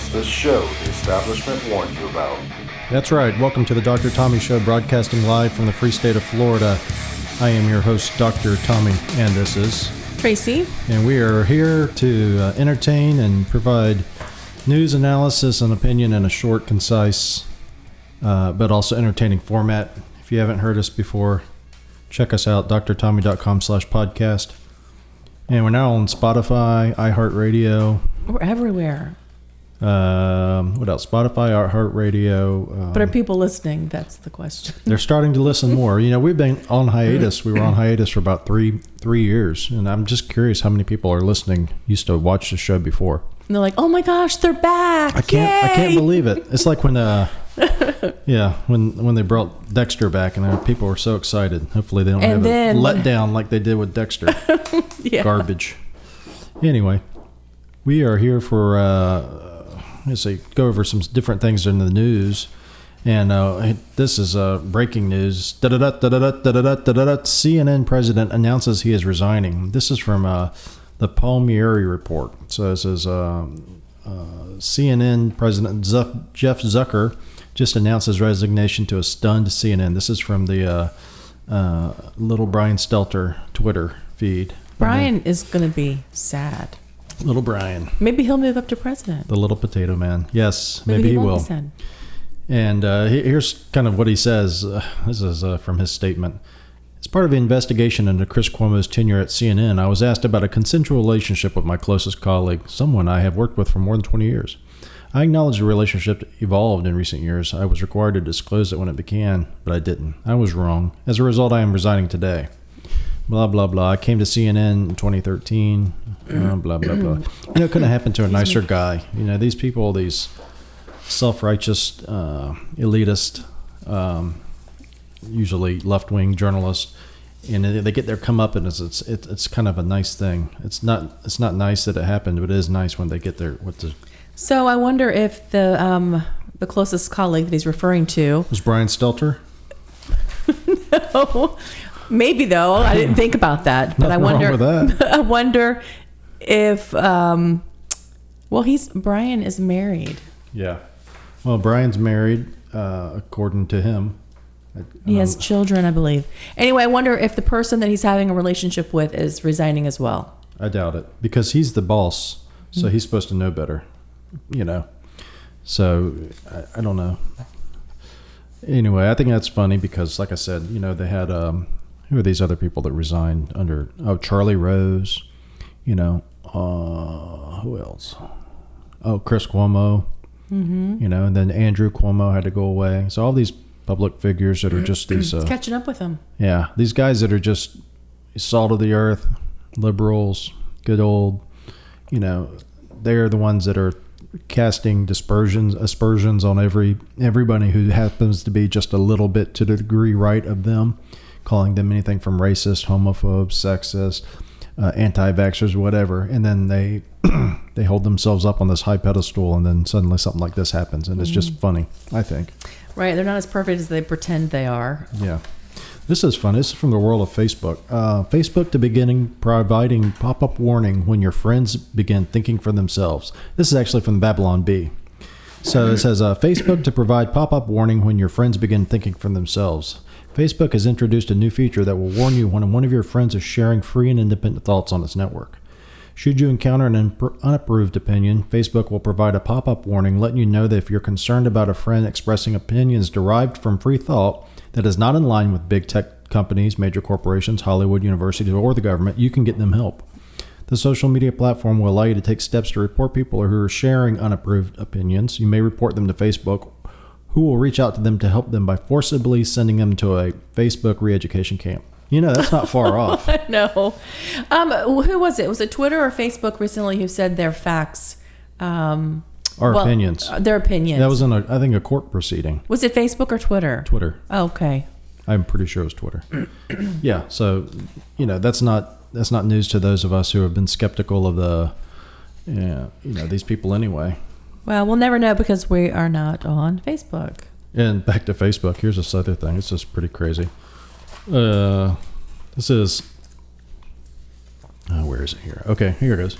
It's the show the establishment warned you about. That's right. Welcome to the Dr. Tommy Show, broadcasting live from the free state of Florida. I am your host, Dr. Tommy, and this is Tracy. And we are here to entertain and provide news, analysis, and opinion in a short, concise, but also entertaining format. If you haven't heard us before, check us out, drtommy.com/podcast. And we're now on Spotify, iHeartRadio. We're everywhere. What else? Spotify, iHeartRadio. But are people listening? That's the question. They're starting to listen more. You know, we've been on hiatus. We were on hiatus for about three years. And I'm just curious how many people are listening, used to watch the show before. And they're like, oh my gosh, they're back. I can't believe it. It's like when when they brought Dexter back and people were so excited. Hopefully they don't have a letdown like they did with Dexter. Yeah. Garbage. Anyway, we are here for let's see, go over some different things in the news. And this is breaking news. CNN president announces he is resigning. This is from the Palmieri report. So it says CNN president Jeff Zucker just announced his resignation to a stunned CNN. This is from the little Brian Stelter Twitter feed. Brian is going to be sad. Little Brian. Maybe he'll move up to president. The little potato man. Yes, maybe he will. And here's kind of what he says. This is from his statement. As part of the investigation into Chris Cuomo's tenure at CNN, I was asked about a consensual relationship with my closest colleague, someone I have worked with for more than 20 years. I acknowledge the relationship evolved in recent years. I was required to disclose it when it began, but I didn't. I was wrong. As a result, I am resigning today. Blah, blah, blah. I came to CNN in 2013. Blah, blah, blah. You know, it couldn't happen to a nicer guy. You know, these people, these self-righteous, elitist, usually left-wing journalists, and they get their comeuppance. It's kind of a nice thing. It's not nice that it happened, but it is nice when they get their So I wonder if the closest colleague that he's referring to was Brian Stelter. No. Maybe though, I didn't think about that, but I wonder. I wonder if, Brian is married. Yeah, well, Brian's married, according to him. He has children, I believe. Anyway, I wonder if the person that he's having a relationship with is resigning as well. I doubt it, because he's the boss, so he's supposed to know better, you know. So I don't know. Anyway, I think that's funny because, like I said, you know, they had. Who are these other people that resigned under? Oh, Charlie Rose. You know, who else? Oh, Chris Cuomo. Mm-hmm. You know, and then Andrew Cuomo had to go away. So all these public figures that are just these... catching up with them. Yeah, these guys that are just salt of the earth, liberals, good old, you know, they're the ones that are casting aspersions on everybody who happens to be just a little bit to the degree right of them, calling them anything from racist, homophobe, sexist, anti-vaxxers, whatever. And then they hold themselves up on this high pedestal, and then suddenly something like this happens. And it's just funny, I think. Right. They're not as perfect as they pretend they are. Yeah. This is fun. This is from the world of Facebook. Facebook to beginning providing pop-up warning when your friends begin thinking for themselves. This is actually from Babylon Bee. So it says, Facebook to provide pop-up warning when your friends begin thinking for themselves. Facebook has introduced a new feature that will warn you when one of your friends is sharing free and independent thoughts on its network. Should you encounter an unapproved opinion, Facebook will provide a pop-up warning letting you know that if you're concerned about a friend expressing opinions derived from free thought that is not in line with big tech companies, major corporations, Hollywood, universities, or the government, you can get them help. The social media platform will allow you to take steps to report people who are sharing unapproved opinions. You may report them to Facebook, who will reach out to them to help them by forcibly sending them to a Facebook re-education camp. You know, that's not far off. No. Who was it? Was it Twitter or Facebook recently who said their facts? Opinions. Their opinions. That was in, I think, a court proceeding. Was it Facebook or Twitter? Twitter. Oh, okay. I'm pretty sure it was Twitter. Yeah, so, you know, that's not news to those of us who have been skeptical of these people anyway. Well, we'll never know because we are not on Facebook. And back to Facebook, here's this other thing. It's just pretty crazy. This is... where is it here? Okay, here it is.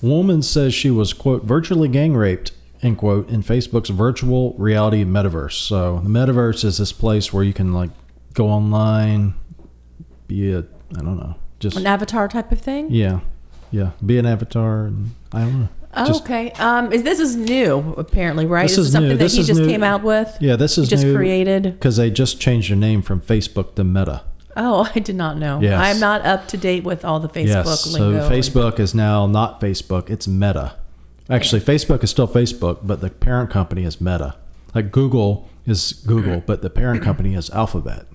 Woman says she was, quote, virtually gang raped end quote, in Facebook's virtual reality metaverse. So the metaverse is this place where you can like go online, be I don't know, just an avatar type of thing. Yeah, be an avatar, and I don't know. Okay. This is new, apparently, right? This is something new. that This he is just new. came out with? Yeah, this is just new created? because they just changed their name from Facebook to Meta. Oh, I did not know. Yes. I'm not up to date with all the Facebook lingo. So Facebook is now not Facebook, it's Meta. Actually, Facebook is still Facebook, but the parent company is Meta. Like Google is Google, but the parent company is Alphabet.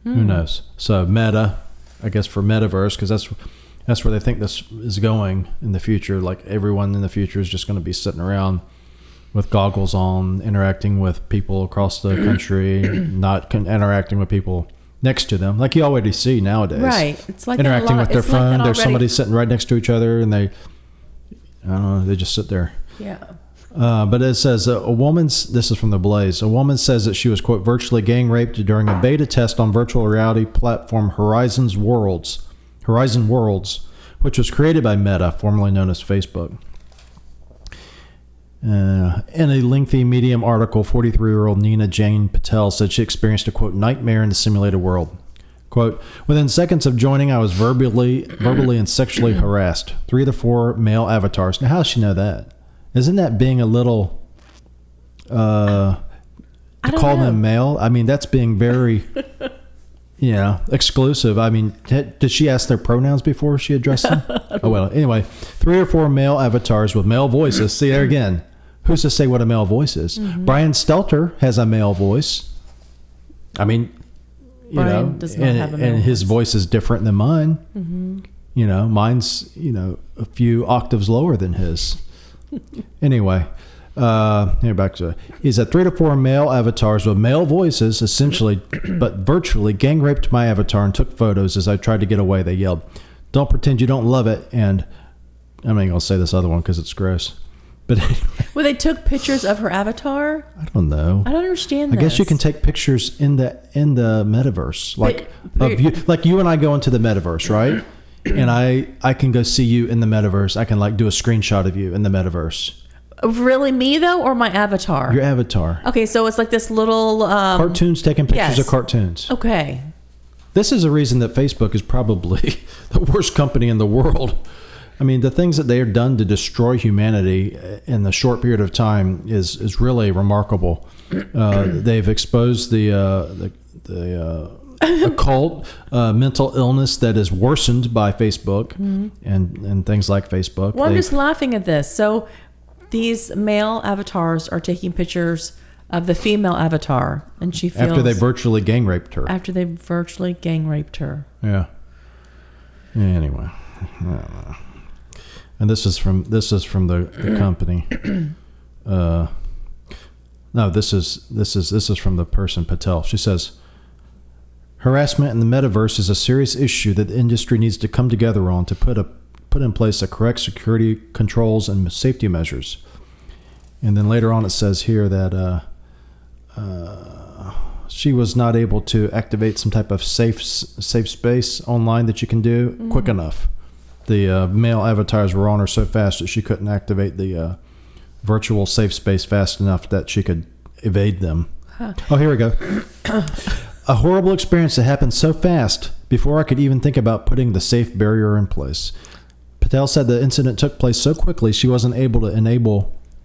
Who knows? So Meta, I guess for Metaverse, because that's where they think this is going in the future. Like everyone in the future is just going to be sitting around with goggles on, interacting with people across the country, not interacting with people next to them, like you already see nowadays. Right. It's like interacting with their phone. There's somebody sitting right next to each other, and I don't know, they just sit there. Yeah. But it says this is from the Blaze. A woman says that she was, quote, virtually gang raped during a beta test on virtual reality platform Horizon Worlds, which was created by Meta, formerly known as Facebook. In a lengthy Medium article, 43-year-old Nina Jane Patel said she experienced a, quote, nightmare in the simulated world. Quote, within seconds of joining, I was verbally and sexually harassed. 3 to 4 male avatars. Now, how does she know that? Isn't that being a little, to call them male? I mean, that's being very, exclusive. I mean, did she ask their pronouns before she addressed them? Oh, well, anyway, 3 or 4 male avatars with male voices. See, there again, who's to say what a male voice is? Mm-hmm. Brian Stelter has a male voice. I mean, Brian does not have a male and his voice is different than mine. Mm-hmm. Mine's, a few octaves lower than his. Anyway, here back to he's at 3 to 4 male avatars with male voices, essentially, but virtually gang raped my avatar and took photos as I tried to get away. They yelled, "Don't pretend you don't love it!" And I'm not gonna say this other one because it's gross. But anyway. Well, they took pictures of her avatar. I don't know. I don't understand. I guess you can take pictures in the metaverse, like you and I go into the metaverse, right? And I can go see you in the metaverse. I can like do a screenshot of you in the metaverse. Really, me though, or my avatar? Your avatar. Okay, so it's like this little cartoons taking pictures of cartoons. Okay. This is a reason that Facebook is probably the worst company in the world. I mean, the things that they have done to destroy humanity in a short period of time is really remarkable. They've exposed the occult mental illness that is worsened by Facebook and things like Facebook. Well, I'm just laughing at this. So these male avatars are taking pictures of the female avatar, and she feels after they virtually gang raped her. Yeah. Anyway, I don't know. And this is from the company. No, this is from the person, Patel. She says, harassment in the metaverse is a serious issue that the industry needs to come together on to put in place the correct security controls and safety measures. And then later on it says here that she was not able to activate some type of safe space online that you can do quick enough. The male avatars were on her so fast that she couldn't activate the virtual safe space fast enough that she could evade them. Huh. Oh, here we go. A horrible experience that happened so fast before I could even think about putting the safe barrier in place. Patel said the incident took place so quickly she wasn't able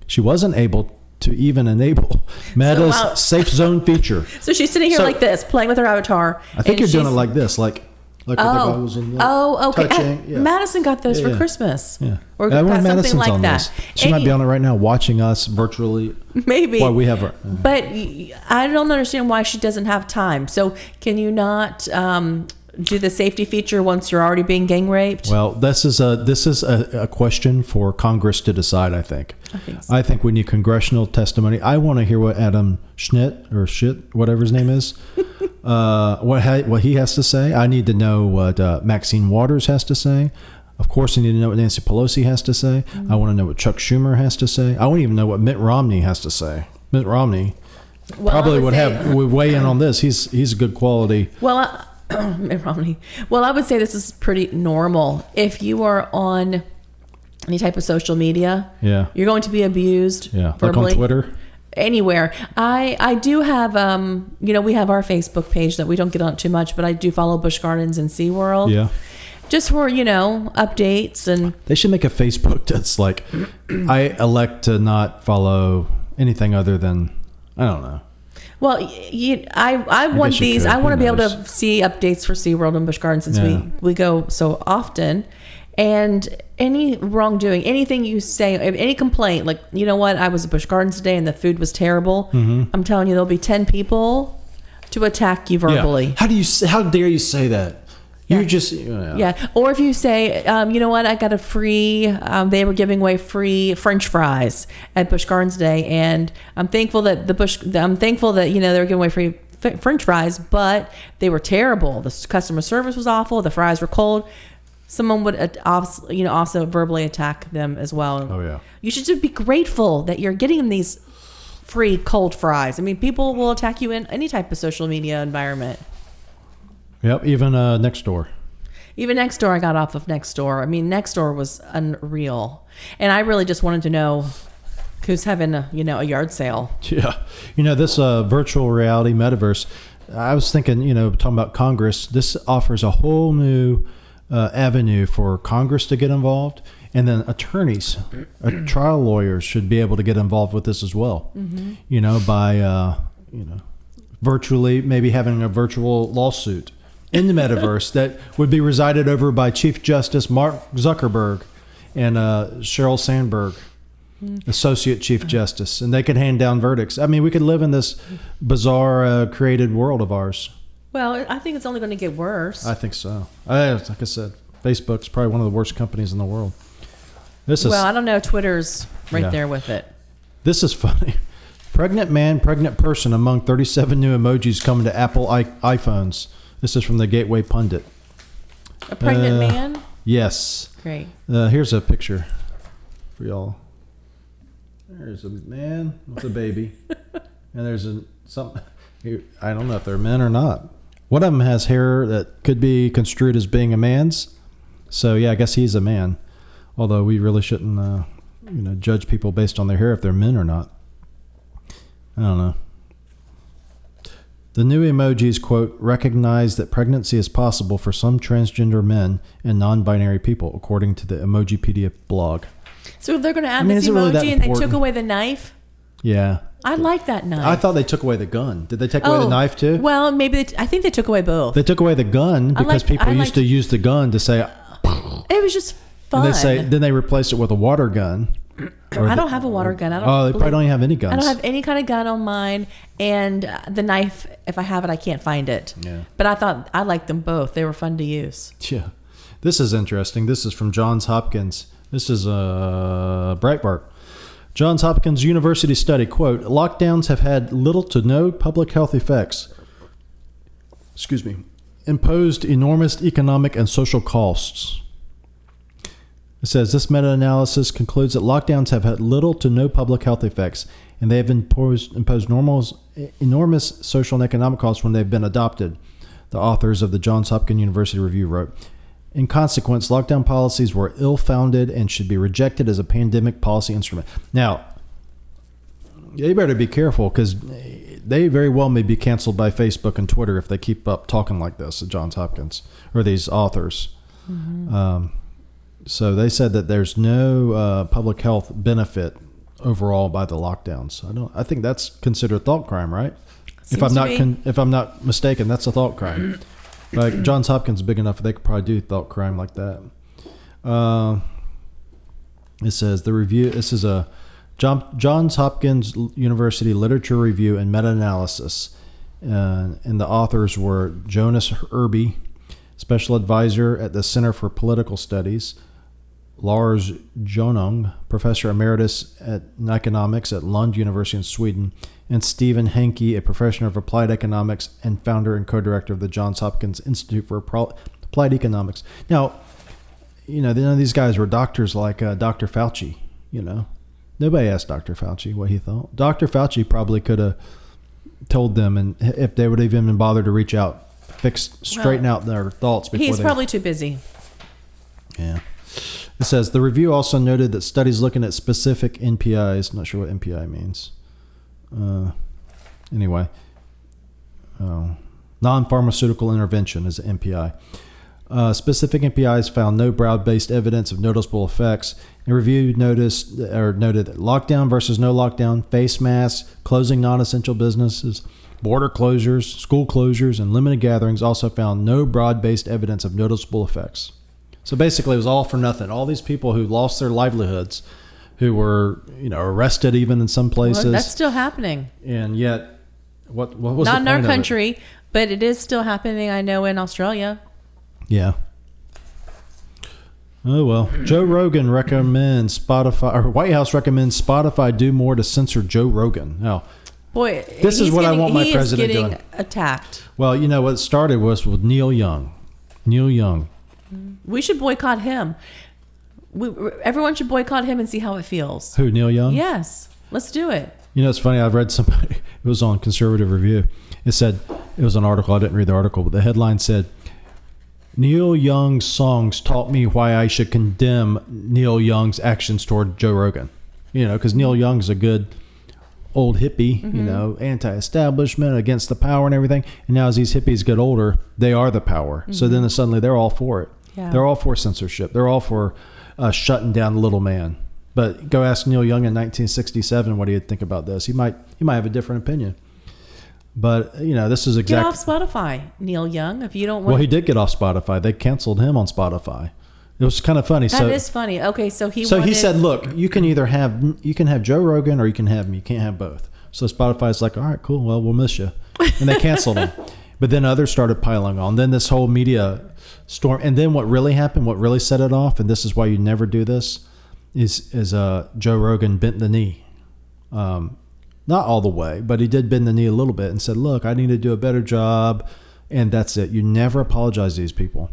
to even enable Meta's safe zone feature. So she's sitting here like this, playing with her avatar. I think you're doing it like this, like with the goggles and okay. touching. Yeah. Madison got those for Christmas. Yeah. Or something Madison's like on that. She might be on it right now watching us virtually. Maybe. While we have her. But I don't understand why she doesn't have time. So can you not do the safety feature once you're already being gang raped? Well, this is a question for Congress to decide, I think. I think we need congressional testimony. I want to hear what Adam Schmidt, whatever his name is, what he has to say. I need to know what Maxine Waters has to say. Of course, I need to know what Nancy Pelosi has to say. I want to know what Chuck Schumer has to say. I want to even know what Mitt Romney has to say. Mitt Romney probably would weigh in on this. He's a good quality. Well, Mitt Romney. Well, I would say this is pretty normal. If you are on any type of social media. Yeah. You're going to be abused. Yeah. Verbally. Like on Twitter. Anywhere. I do have, we have our Facebook page that we don't get on too much, but I do follow Busch Gardens and SeaWorld. Yeah. Just for, updates. And they should make a Facebook that's like, I elect to not follow anything other than, I don't know. Well, I want these. Could. I want to be able knows? to see updates for SeaWorld and Busch Gardens since we go so often. And any wrongdoing, anything you say, any complaint, like, you know what, I was at Busch Gardens today and the food was terrible. Mm-hmm. I'm telling you, there'll be 10 people to attack you verbally. Yeah. How dare you say that? Yeah. You're just Or if you say, you know what, I got a free. They were giving away free French fries at Busch Gardens today, and I'm thankful that they were giving away free French fries, but they were terrible. The customer service was awful. The fries were cold. Someone would also verbally attack them as well. Oh yeah. You should just be grateful that you're getting these free cold fries. I mean, people will attack you in any type of social media environment. Yep, even Nextdoor. Even Nextdoor, I got off of Nextdoor. I mean, Nextdoor was unreal. And I really just wanted to know who's having a yard sale. Yeah. This virtual reality metaverse, I was thinking, talking about Congress, this offers a whole new avenue for Congress to get involved. And then attorneys, trial lawyers should be able to get involved with this as well. Mm-hmm. By virtually maybe having a virtual lawsuit in the metaverse that would be resided over by Chief Justice Mark Zuckerberg and Sheryl Sandberg, Associate Chief Justice, and they could hand down verdicts. I mean, we could live in this bizarre created world of ours. Well, I think it's only going to get worse. I think so. Like I said, Facebook's probably one of the worst companies in the world. I don't know. Twitter's right there with it. This is funny. Pregnant man, pregnant person among 37 new emojis coming to Apple iPhones. This is from the Gateway Pundit. A pregnant man? Yes. Great. Here's a picture for y'all. There's a man with a baby. And there's something. I don't know if they're men or not. One of them has hair that could be construed as being a man's. So, yeah, I guess he's a man. Although we really shouldn't, judge people based on their hair if they're men or not. I don't know. The new emojis, quote, recognize that pregnancy is possible for some transgender men and non-binary people, according to the Emojipedia blog. So they're going to add this emoji really and they took away the knife? Yeah. I like that knife. I thought they took away the gun. Did they take away the knife too? Well, maybe. I think they took away both. They took away the gun because people used to use the gun to say... It was just fun. And then they replaced it with a water gun. I don't have a water gun. They probably don't have any guns. I don't have any kind of gun on mine. And the knife, if I have it, I can't find it. Yeah. But I liked them both. They were fun to use. Yeah. This is interesting. This is from Johns Hopkins. This is Breitbart. Johns Hopkins University study, quote, lockdowns have had little to no public health effects. Imposed enormous economic and social costs. It says this meta-analysis concludes that lockdowns have had little to no public health effects, and they have imposed enormous social and economic costs when they've been adopted, the authors of the Johns Hopkins University Review wrote. In consequence, lockdown policies were ill-founded and should be rejected as a pandemic policy instrument. Now, you better be careful because they very well may be canceled by Facebook and Twitter if they keep up talking like this at Johns Hopkins, or these authors. Mm-hmm. So they said that there's no public health benefit overall by the lockdowns. I think that's considered thought crime, right? If I'm not mistaken, that's a thought crime. Like Johns Hopkins is big enough, they could probably do thought crime like that. It says the review. This is a Johns Hopkins University literature review and meta-analysis, and the authors were Jonas Irby, special advisor at the Center for Political Studies, Lars Jonung, professor emeritus in economics at Lund University in Sweden, and Stephen Henke, a professor of applied economics and founder and co-director of the Johns Hopkins Institute for Applied Economics. Now, none of these guys were doctors like Dr. Fauci. Nobody asked Dr. Fauci what he thought. Dr. Fauci probably could have told them, and if they would have even bothered to reach out, straighten out their thoughts before. He's probably too busy. Yeah. It says the review also noted that studies looking at specific NPIs, not sure what NPI means. Anyway, non-pharmaceutical intervention is an NPI. Specific NPIs found no broad-based evidence of noticeable effects. The review noted that lockdown versus no lockdown, face masks, closing non-essential businesses, border closures, school closures, and limited gatherings also found no broad-based evidence of noticeable effects. So basically, it was all for nothing. All these people who lost their livelihoods, who were arrested even in some places. Well, that's still happening. And yet, what was not the in our point of it? country, but it is still happening. I know in Australia. Yeah. Oh, well. Joe Rogan recommends Spotify, or White House recommends Spotify do more to censor Joe Rogan. Now, boy, this is what I want my president doing. He is getting attacked. Well, what it started was with Neil Young. Neil Young. We should boycott him. Everyone should boycott him and see how it feels. Who, Neil Young? Yes. Let's do it. It's funny. I've read somebody, it was on Conservative Review. It was an article. I didn't read the article, but the headline said, Neil Young's songs taught me why I should condemn Neil Young's actions toward Joe Rogan. Because Neil Young's a good old hippie, anti-establishment, against the power and everything. And now as these hippies get older, they are the power. Mm-hmm. So then suddenly they're all for it. Yeah. They're all for censorship. They're all for shutting down the little man. But go ask Neil Young in 1967 what he'd think about this. He might have a different opinion. But, this is exactly... Get off Spotify, Neil Young, if you don't want... Well, he did get off Spotify. They canceled him on Spotify. It was kind of funny. That is funny. Okay, so he said, look, you can have Joe Rogan or you can have me. You can't have both. So Spotify's like, all right, cool. Well, we'll miss you. And they canceled him. But then others started piling on. Then this whole media storm. And then what really happened, what really set it off, and this is why you never do this, is Joe Rogan bent the knee. Not all the way, but he did bend the knee a little bit and said, look, I need to do a better job. And that's it. You never apologize to these people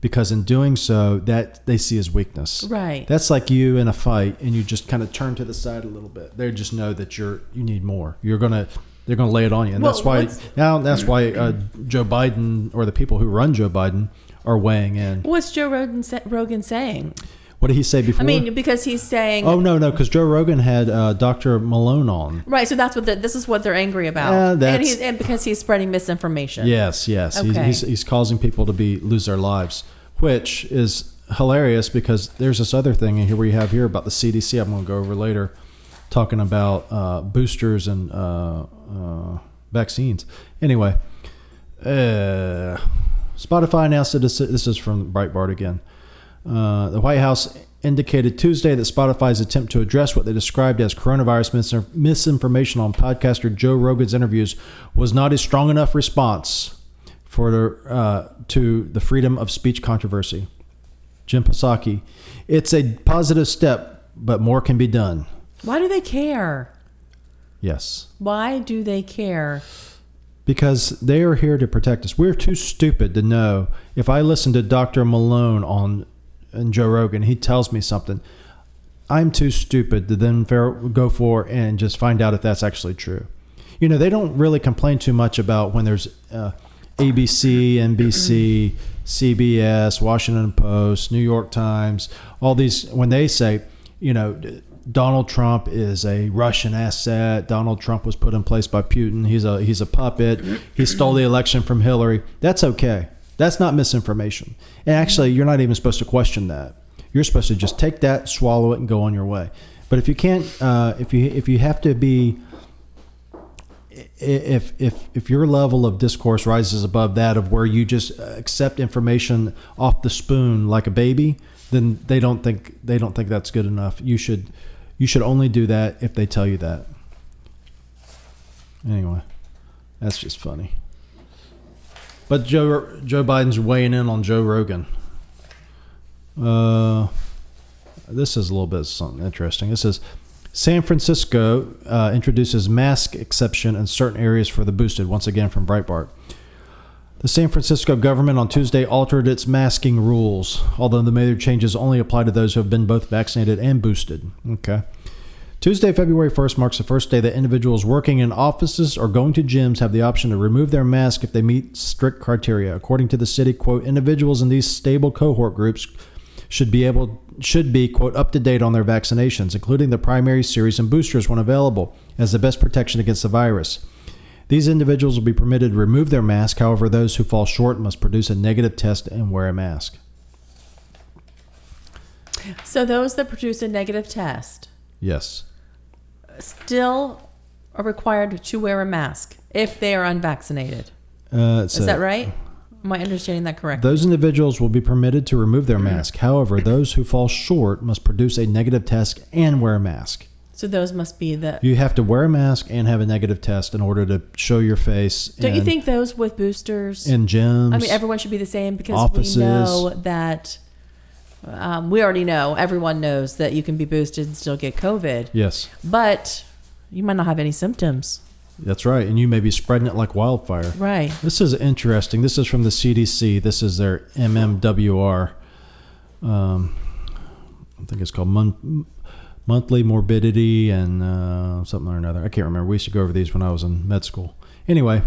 because in doing so, that they see as weakness. Right. That's like you in a fight and you just kind of turn to the side a little bit. They just know that you need more. They're going to lay it on you. And that's why Joe Biden or the people who run Joe Biden are weighing in. What's Joe Rogan saying? What did he say before? I mean, because he's saying... Oh, no, because Joe Rogan had Dr. Malone on. Right, so that's this is what they're angry about. And because he's spreading misinformation. Yes. Okay. He's causing people to lose their lives, which is hilarious because there's this other thing in here we have here about the CDC I'm going to go over later, talking about boosters and vaccines. Anyway, Spotify announced that this is from Breitbart again. The White House indicated Tuesday that Spotify's attempt to address what they described as coronavirus misinformation on podcaster Joe Rogan's interviews was not a strong enough response to the freedom of speech controversy. Jim Psaki, it's a positive step, but more can be done. Why do they care? Yes. Why do they care? Because they are here to protect us. We're too stupid to know. If I listen to Dr. Malone and Joe Rogan, he tells me something, I'm too stupid to then go for and just find out if that's actually true. They don't really complain too much about when there's ABC, NBC, CBS, Washington Post, New York Times, all these, when they say, Donald Trump is a Russian asset. Donald Trump was put in place by Putin. He's a puppet. He stole the election from Hillary. That's okay. That's not misinformation. And actually, you're not even supposed to question that. You're supposed to just take that, swallow it, and go on your way. But if you can't, if you have to be, if your level of discourse rises above that of where you just accept information off the spoon like a baby, then they don't think that's good enough. You should only do that if they tell you that. Anyway, that's just funny. But Joe Biden's weighing in on Joe Rogan. This is a little bit something interesting. This is San Francisco introduces mask exception in certain areas for the boosted. Once again from Breitbart. The San Francisco government on Tuesday altered its masking rules, although the major changes only apply to those who have been both vaccinated and boosted. Okay. Tuesday, February 1st marks the first day that individuals working in offices or going to gyms have the option to remove their mask if they meet strict criteria. According to the city, quote, individuals in these stable cohort groups should be able should be, quote, up to date on their vaccinations, including the primary series and boosters when available, as the best protection against the virus. These individuals will be permitted to remove their mask. However, those who fall short must produce a negative test and wear a mask. So those that produce a negative test Yes. still are required to wear a mask if they are unvaccinated. Is that right? Am I understanding that correctly? Those individuals will be permitted to remove their mask. However, those who fall short must produce a negative test and wear a mask. So those must be the... You have to wear a mask and have a negative test in order to show your face. Don't you think those with boosters... In gyms. I mean, everyone should be the same because offices. we know that... we already know, everyone knows that you can be boosted and still get COVID. Yes. But you might not have any symptoms. That's right. And you may be spreading it like wildfire. Right. This is interesting. This is from the CDC. This is their MMWR. I think it's called monthly morbidity and something or another. I can't remember. We used to go over these when I was in med school. Anyway,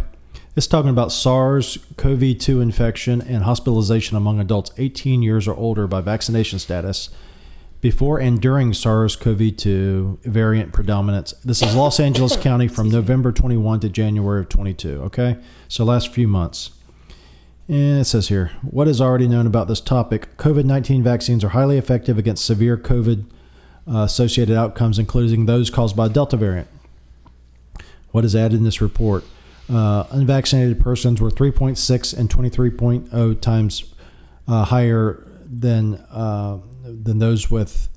it's talking about SARS-CoV-2 infection and hospitalization among adults 18 years or older by vaccination status before and during SARS-CoV-2 variant predominance. This is Los Angeles County from November 21 to January of 22. Okay, so last few months. And it says here, what is already known about this topic? COVID-19 vaccines are highly effective against severe COVID associated outcomes, including those caused by Delta variant. What is added in this report? Unvaccinated persons were 3.6 and 23.0 times higher than those with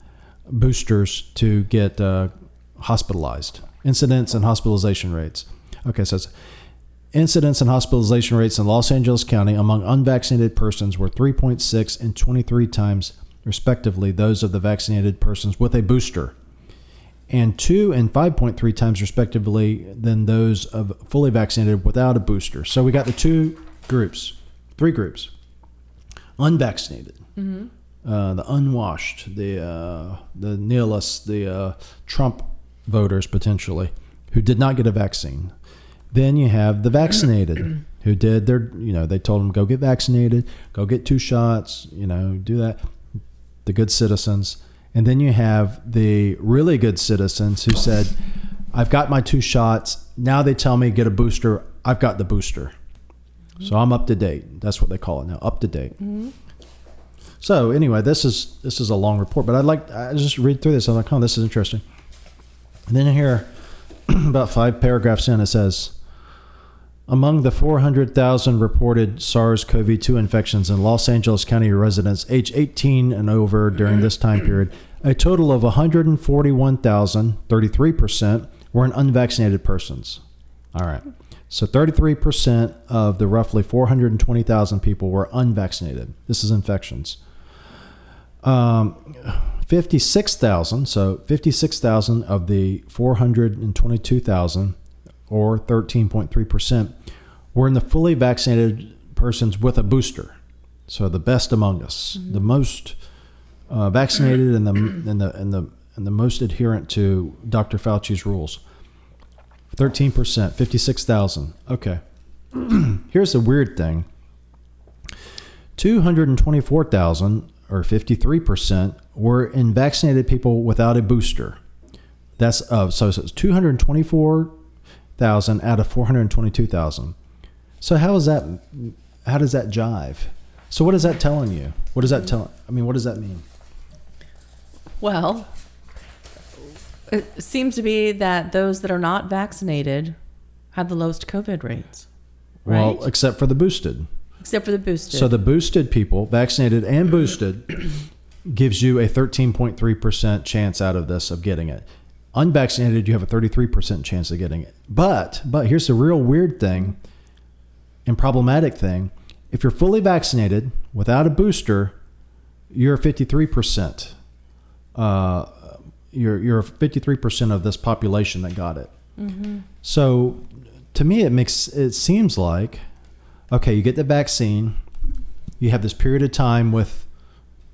boosters to get hospitalized. Incidence and hospitalization rates. Okay, so it's incidence and hospitalization rates in Los Angeles County among unvaccinated persons were 3.6 and 23 times, respectively, those of the vaccinated persons with a booster, and 2 and 5.3 times, respectively, than those of fully vaccinated without a booster. So we got the three groups. Unvaccinated, the unwashed, the nihilists, the Trump voters, potentially, who did not get a vaccine. Then you have the vaccinated who did they told them, go get vaccinated, go get 2 shots, do that. The good citizens. And then you have the really good citizens who said, I've got my 2 shots. Now they tell me get a booster. I've got the booster. So I'm up to date. That's what they call it now, up to date. Mm-hmm. So anyway, this is a long report, but I just read through this. I'm like, this is interesting. And then here, about 5 paragraphs in, it says, among the 400,000 reported SARS-CoV-2 infections in Los Angeles County residents age 18 and over during this time period, a total of 141,000, 33%, were in unvaccinated persons. All right. So 33% of the roughly 420,000 people were unvaccinated. This is infections. 56,000, so 56,000 of the 422,000, or 13.3%, were in the fully vaccinated persons with a booster. So the best among us, the most vaccinated and the most adherent to Dr. Fauci's rules. 13%, 56,000. Okay. Here's the weird thing. 224,000, or 53%, were in vaccinated people without a booster. So it's 224,000 out of 422,000. So how does that jive? So what is that telling you? What does that what does that mean? Well, it seems to be that those that are not vaccinated have the lowest COVID rates. Right? Well, except for the boosted. Except for the boosted. So the boosted people, vaccinated and boosted, gives you a 13.3% chance out of this of getting it. Unvaccinated, you have a 33% chance of getting it. But here's the real weird thing and problematic thing. If you're fully vaccinated without a booster, you're 53%. You're 53% of this population that got it. Mm-hmm. So to me, it seems like, okay, you get the vaccine, you have this period of time with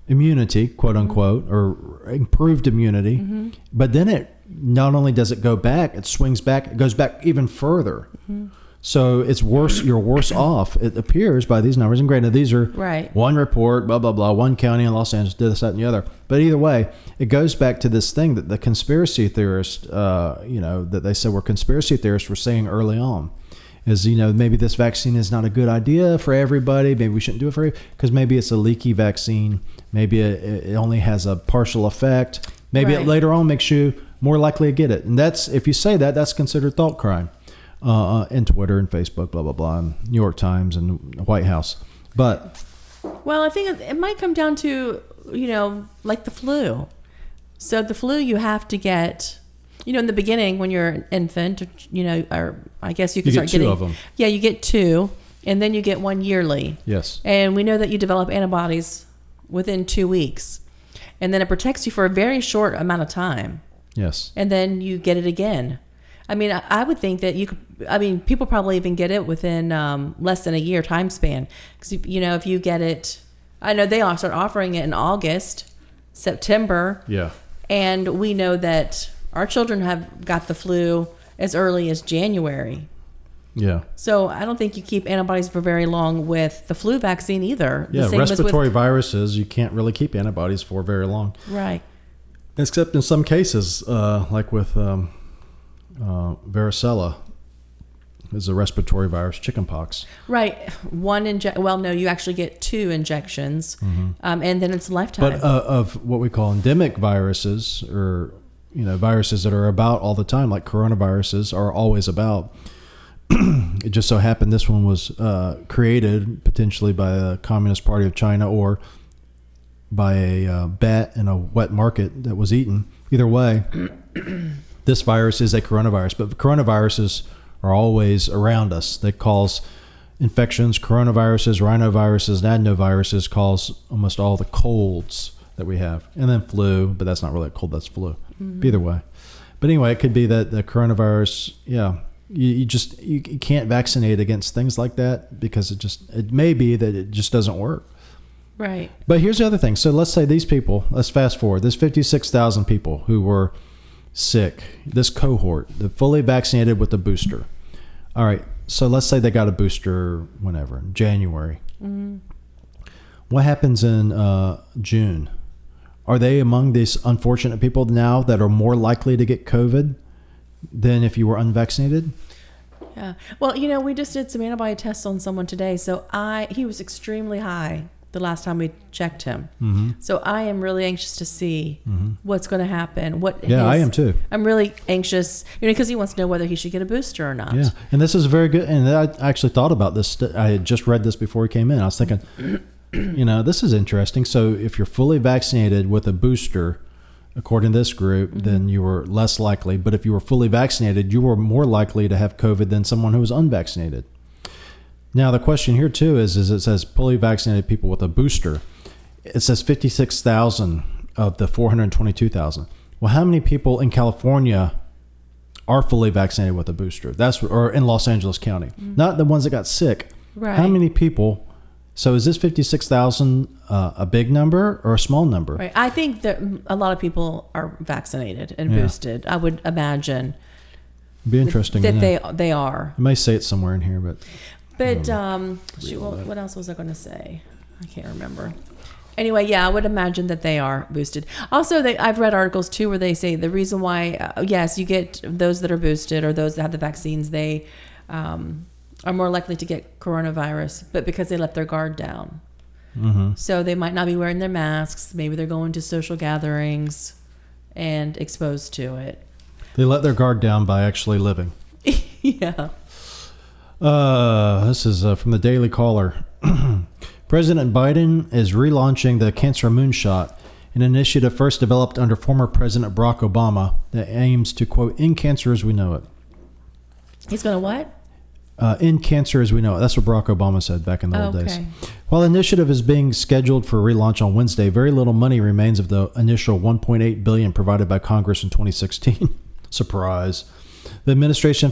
immunity, quote unquote, or improved immunity, but then it not only does it go back, it swings back, it goes back even further. Mm-hmm. So it's worse. You're worse off, it appears, by these numbers. And granted, these are one report, blah, blah, blah, one county in Los Angeles did this, that, and the other. But either way, it goes back to this thing that the conspiracy theorists, that they said were conspiracy theorists were saying early on. Is, maybe this vaccine is not a good idea for everybody. Maybe we shouldn't do it for everybody because maybe it's a leaky vaccine. Maybe it only has a partial effect. Maybe it later on makes you more likely to get it. And that's, if you say that, that's considered thought crime. In Twitter and Facebook, blah, blah, blah, and New York Times and the White House. But, well, I think it might come down to, like the flu. So the flu you have to get, in the beginning when you're an infant, or I guess you can start getting 2 of them. Yeah, you get 2, and then you get 1 yearly. Yes. And we know that you develop antibodies within 2 weeks. And then it protects you for a very short amount of time. Yes. And then you get it again. I mean, I would think that people probably even get it within less than a year time span. Because, if you get it, I know they all start offering it in August, September. Yeah. And we know that our children have got the flu as early as January. Yeah. So I don't think you keep antibodies for very long with the flu vaccine either. Yeah, respiratory viruses, you can't really keep antibodies for very long. Right. Except in some cases, like with... varicella is a respiratory virus, chickenpox. Right. You actually get 2 injections, and then it's a lifetime. But of what we call endemic viruses, or viruses that are about all the time, like coronaviruses are always about. It just so happened this one was created potentially by the Communist Party of China or by a bat in a wet market that was eaten. Either way. This virus is a coronavirus, but coronaviruses are always around us. They cause infections. Coronaviruses, rhinoviruses, and adenoviruses cause almost all the colds that we have. And then flu, but that's not really a cold, that's flu. Either way. But anyway, it could be that the coronavirus, you can't vaccinate against things like that because it may be that it just doesn't work. Right. But here's the other thing. So let's say these people, let's fast forward. There's 56,000 people who were sick, this cohort, the fully vaccinated with the booster. All right, so let's say they got a booster whenever, in January. What happens in June? Are they among these unfortunate people now that are more likely to get COVID than if you were unvaccinated? Yeah. Well, we just did some antibody tests on someone today. So he was extremely high the last time we checked him. So I am really anxious to see what's going to happen. I am too. I'm really anxious, because he wants to know whether he should get a booster or not. Yeah, and this is very good. And I actually thought about this. I had just read this before he came in. I was thinking, this is interesting. So if you're fully vaccinated with a booster, according to this group, then you were less likely. But if you were fully vaccinated, you were more likely to have COVID than someone who was unvaccinated. Now, the question here, too, is it says fully vaccinated people with a booster. It says 56,000 of the 422,000. Well, how many people in California are fully vaccinated with a booster? Or in Los Angeles County. Not the ones that got sick. Right. How many people? So is this 56,000 a big number or a small number? Right. I think that a lot of people are vaccinated and boosted. I would imagine. It'd be interesting that they are. I may say it somewhere in here, but... But what else was I going to say? I can't remember. Anyway, I would imagine that they are boosted. Also, I've read articles too where they say the reason why, yes, you get those that are boosted or those that have the vaccines, they are more likely to get coronavirus, but because they let their guard down. So they might not be wearing their masks. Maybe they're going to social gatherings and exposed to it. They let their guard down by actually living. Yeah. This is from the Daily Caller. President Biden is relaunching the Cancer Moonshot, an initiative first developed under former President Barack Obama that aims to, quote, end cancer as we know it. He's going to what? End cancer as we know it. That's what Barack Obama said back in the old days. While the initiative is being scheduled for relaunch on Wednesday, very little money remains of the initial $1.8 billion provided by Congress in 2016. Surprise. The administration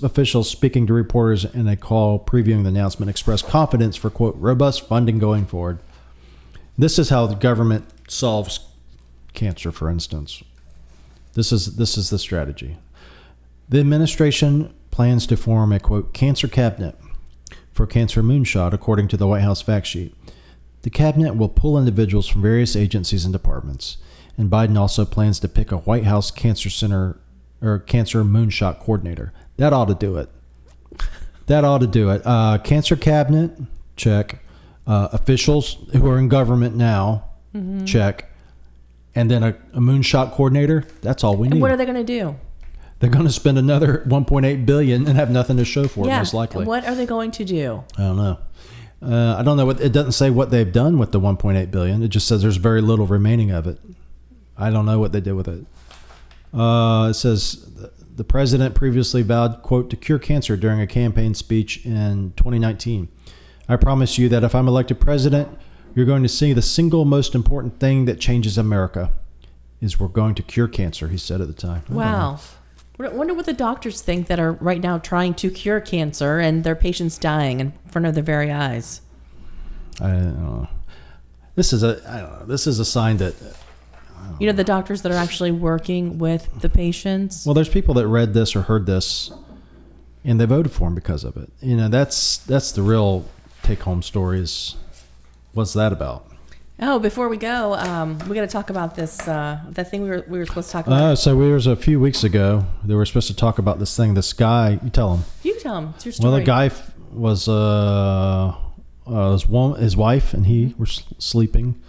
officials speaking to reporters in a call previewing the announcement expressed confidence for, quote, robust funding going forward. This is how the government solves cancer, for instance. This is the strategy. The administration plans to form a, quote, cancer cabinet for cancer moonshot, according to the White House fact sheet. The cabinet will pull individuals from various agencies and departments. And Biden also plans to pick a White House cancer center or cancer moonshot coordinator. That ought to do it. Cancer cabinet, check. Officials who are in government now, check. And then a moonshot coordinator. That's all we need. And what are they going to do? They're going to spend another $1.8 billion and have nothing to show for it, most likely. What are they going to do? I don't know. I don't know. It doesn't say what they've done with the $1.8 billion. It just says there's very little remaining of it. I don't know what they did with it. It says the president previously vowed, quote, to cure cancer during a campaign speech in 2019. I promise you that if I'm elected president, you're going to see the single most important thing that changes America is we're going to cure cancer, he said at the time. Wow. I wonder what the doctors think that are right now trying to cure cancer and their patients dying in front of their very eyes. I don't know. This is a sign that... You know, the doctors that are actually working with the patients. Well, there's people that read this or heard this and they voted for him because of it. You know, that's the real take-home story is what's that about? Oh, before we go, we got to talk about this, that thing we were supposed to talk about. So we was a few weeks ago, they were supposed to talk about this thing. This guy, you tell him. You tell him. It's your story. Well, the guy was his wife and he were sleeping.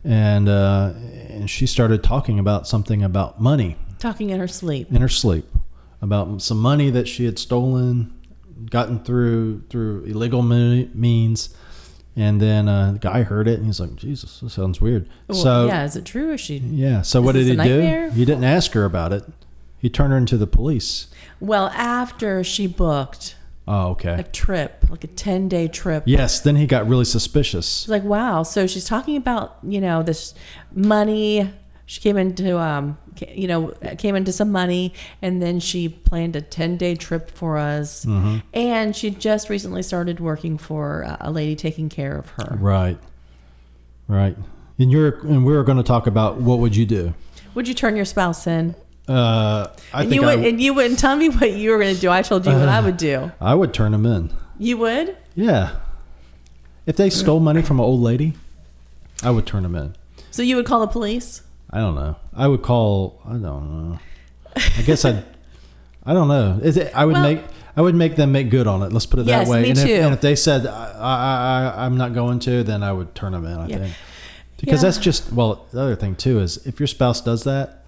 And she started talking about something about money. Talking in her sleep. About some money that she had stolen, gotten through illegal means. And then the guy heard it and he's like, Jesus, this sounds weird. Well, so yeah, is it true? Or she? Yeah. So what did he do? He didn't ask her about it. He turned her into the police. Well, after she booked a trip, like a 10-day trip. Yes. Then he got really suspicious. He's like, wow. So she's talking about, this money. She came into some money, and then she planned a 10-day trip for us. Mm-hmm. And she just recently started working for a lady taking care of her. Right. And we were going to talk about what would you do? Would you turn your spouse in? You wouldn't tell me what you were going to do. I told you what I would do. I would turn them in. You would? Yeah. If they stole money from an old lady, I would turn them in. So you would call the police? I don't know. I don't know. I guess I don't know. I would make them make good on it. Let's put it that way. Me too. And if they said I'm not going to, then I would turn them in. I think because that's just the other thing too is if your spouse does that,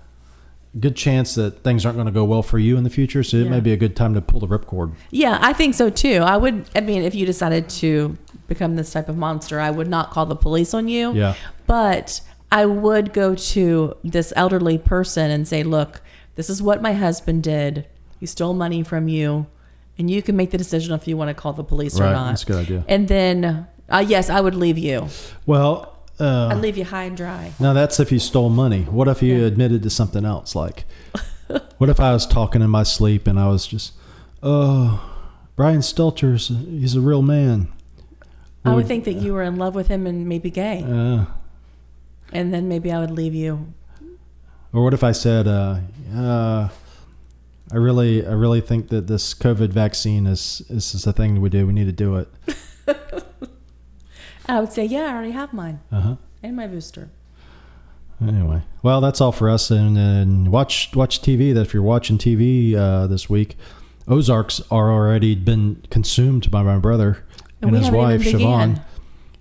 good chance that things aren't going to go well for you in the future. So it may be a good time to pull the ripcord. Yeah, I think so too. If you decided to become this type of monster, I would not call the police on you. Yeah, but I would go to this elderly person and say, look, this is what my husband did. He stole money from you. And you can make the decision if you want to call the police or not. That's a good idea. And then, yes, I would leave you. Well, I'd leave you high and dry. Now, that's if you stole money. What if you admitted to something else? Like, what if I was talking in my sleep and I was just, Brian Stelter's, he's a real man. I would think that you were in love with him and maybe gay. And then maybe I would leave you. Or what if I said, I really think that this COVID vaccine is the thing we do. We need to do it. I would say, yeah, I already have mine. And my booster. Anyway, well, that's all for us. And watch TV. That if you're watching TV this week, Ozarks are already been consumed by my brother and his wife, Siobhan.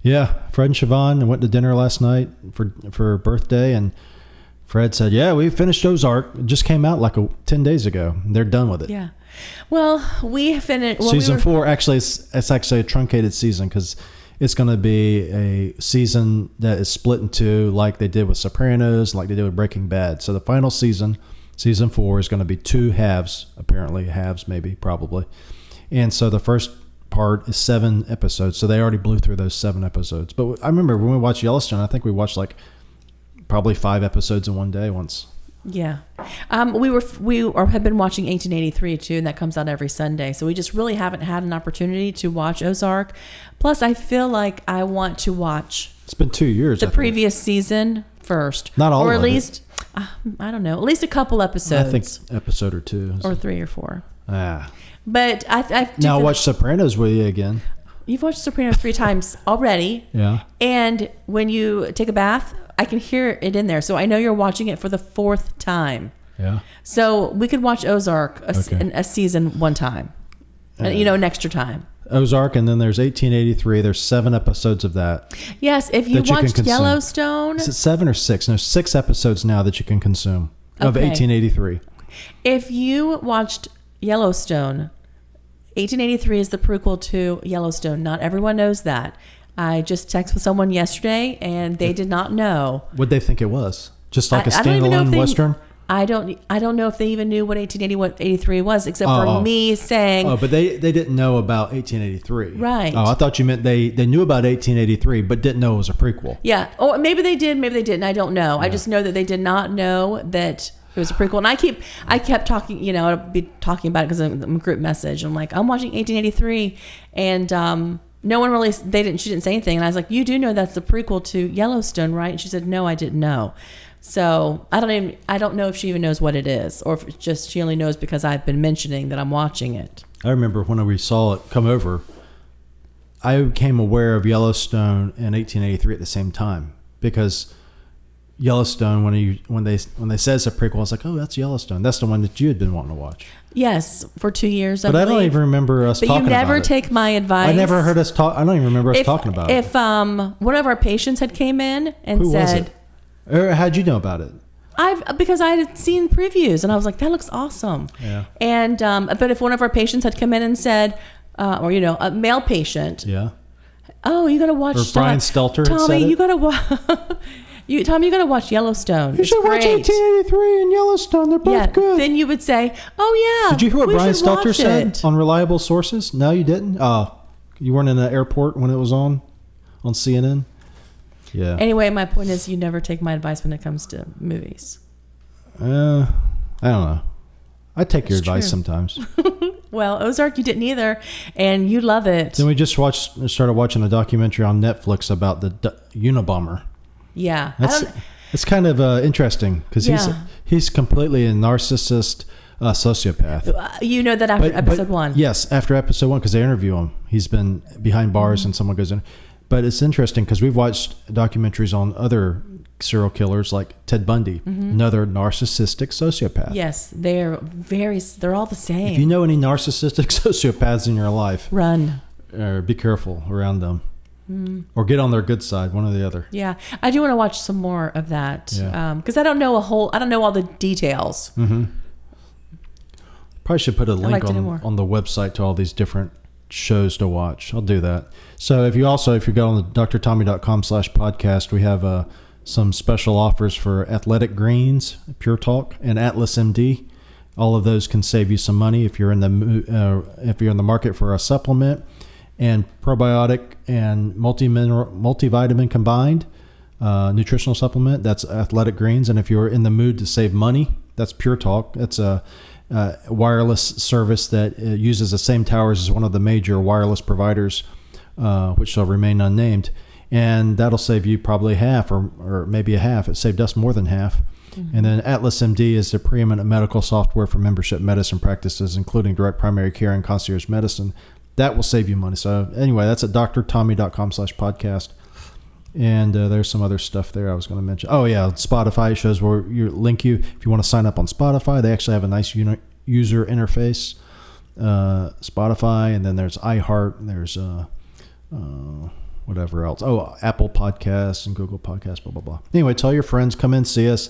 Yeah, Fred and Siobhan went to dinner last night for birthday, and Fred said, yeah, we finished Ozark. It just came out like 10 days ago. They're done with it. Yeah. Well, we finished... Season 4, actually, it's actually a truncated season because it's going to be a season that is split in two like they did with Sopranos, like they did with Breaking Bad. So the final season, season 4, is going to be 2 halves, apparently. Halves, maybe, probably. And so the first part is 7 episodes. So they already blew through those 7 episodes. But I remember when we watched Yellowstone, I think we watched probably 5 episodes in one day once. Yeah. We have been watching 1883 too, and that comes out every Sunday. So we just really haven't had an opportunity to watch Ozark. Plus, I feel like I want to watch... It's been 2 years. The previous season first. Not all of it. Or at least, I don't know, at least a couple episodes. I think episode or 2. Or 3 or 4. But I now watch Sopranos with you again. You've watched Sopranos 3 times already. Yeah. And when you take a bath, I can hear it in there. So I know you're watching it for the 4th time. Yeah. So we could watch Ozark a season one time. An extra time. Ozark, and then there's 1883. There's 7 episodes of that. Yes, if you watched Yellowstone. Is it 7 or 6? No, 6 episodes now that you can consume of 1883. If you watched Yellowstone, 1883 is the prequel to Yellowstone. Not everyone knows that. I just texted with someone yesterday, and they did not know. What'd they think it was? Just like a standalone Western? I don't know if they even knew what 1883 was, except for me saying. Oh, but they didn't know about 1883. Right. Oh, I thought you meant they knew about 1883, but didn't know it was a prequel. Yeah. Or maybe they did, maybe they didn't. I don't know. Yeah. I just know that they did not know that it was a prequel. And I kept talking, I'll be talking about it because I'm a group message. I'm like, I'm watching 1883. And no one really, she didn't say anything. And I was like, you do know that's the prequel to Yellowstone, right? And she said, no, I didn't know. So I don't know if she even knows what it is, or if it's just she only knows because I've been mentioning that I'm watching it. I remember when we saw it come over, I became aware of Yellowstone and 1883 at the same time, because Yellowstone, when they said it's a prequel, I was like, oh, that's Yellowstone. That's the one that you had been wanting to watch. Yes, for 2 years. But I don't even remember us talking about it. But you never take my advice. I never heard us talk. I don't even remember us talking about it. If one of our patients had came in and Who said, was it? Or how'd you know about it? Because I had seen previews and I was like, that looks awesome. Yeah. And but if one of our patients had come in and said, or a male patient, yeah. Oh, you got to watch. Or Brian Stelter. Tommy, you got to watch. Tommy, you got to watch Yellowstone. You should watch 1883 and Yellowstone. They're both good. Then you would say, "Oh yeah." Did you hear what Brian Stelter said on reliable sources? No, you didn't. You weren't in the airport when it was on CNN. Yeah. Anyway, my point is, you never take my advice when it comes to movies. I don't know. I take your advice sometimes. Well, Ozark, you didn't either, and you love it. Then we just started watching a documentary on Netflix about the Unabomber. Yeah, it's kind of interesting because he's completely a narcissist sociopath. You know that after episode 1. Yes, after episode 1, because they interview him. He's been behind bars and someone goes in. But it's interesting because we've watched documentaries on other serial killers like Ted Bundy, another narcissistic sociopath. Yes, they're all the same. If you know any narcissistic sociopaths in your life, run. Or be careful around them. Or get on their good side, one or the other. Yeah, I do want to watch some more of that because I don't know all the details. Probably should put a link on the website to all these different shows to watch. I'll do that. So if you go on the drtommy.com/podcast, we have some special offers for Athletic Greens, Pure Talk, and Atlas MD. All of those can save you some money if you're in the market for a supplement. And probiotic and multivitamin combined nutritional supplement, that's Athletic Greens. And if you're in the mood to save money, that's Pure Talk. That's a wireless service that uses the same towers as one of the major wireless providers, which shall remain unnamed. And that'll save you probably half or maybe a half. It saved us more than half. And then Atlas MD is the preeminent medical software for membership medicine practices, including direct primary care and concierge medicine. That will save you money. So anyway, that's at drtommy.com/podcast. And there's some other stuff there I was going to mention. Oh yeah, Spotify shows where you if you want to sign up on Spotify. They actually have a nice user interface. Spotify, and then there's iHeart, and there's whatever else. Oh, Apple Podcasts and Google Podcasts, blah blah blah. Anyway, tell your friends, come in, see us.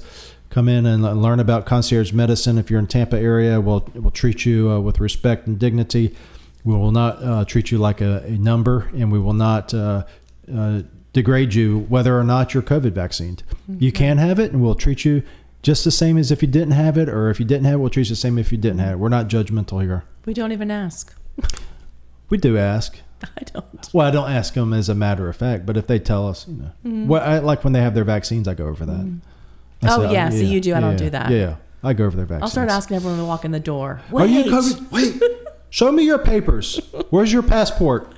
Come in and learn about concierge medicine. If you're in Tampa area, we'll treat you with respect and dignity. We will not treat you like a number, and we will not degrade you whether or not you're COVID vaccinated. You can have it, and we'll treat you just the same as if you didn't have it, or if you didn't have it, we'll treat you the same if you didn't have it. We're not judgmental here. We don't even ask. We do ask. I don't. Well, I don't ask them as a matter of fact, but if they tell us, well, like when they have their vaccines, I go over that. So you do. I don't do that. Yeah, I go over their vaccines. I'll start asking everyone to walk in the door. Wait. Are you COVID? Wait. Show me your papers. Where's your passport?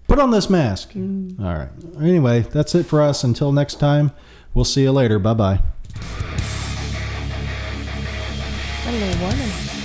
Put on this mask. All right. Anyway, that's it for us. Until next time, we'll see you later. Bye-bye. Got a little warning.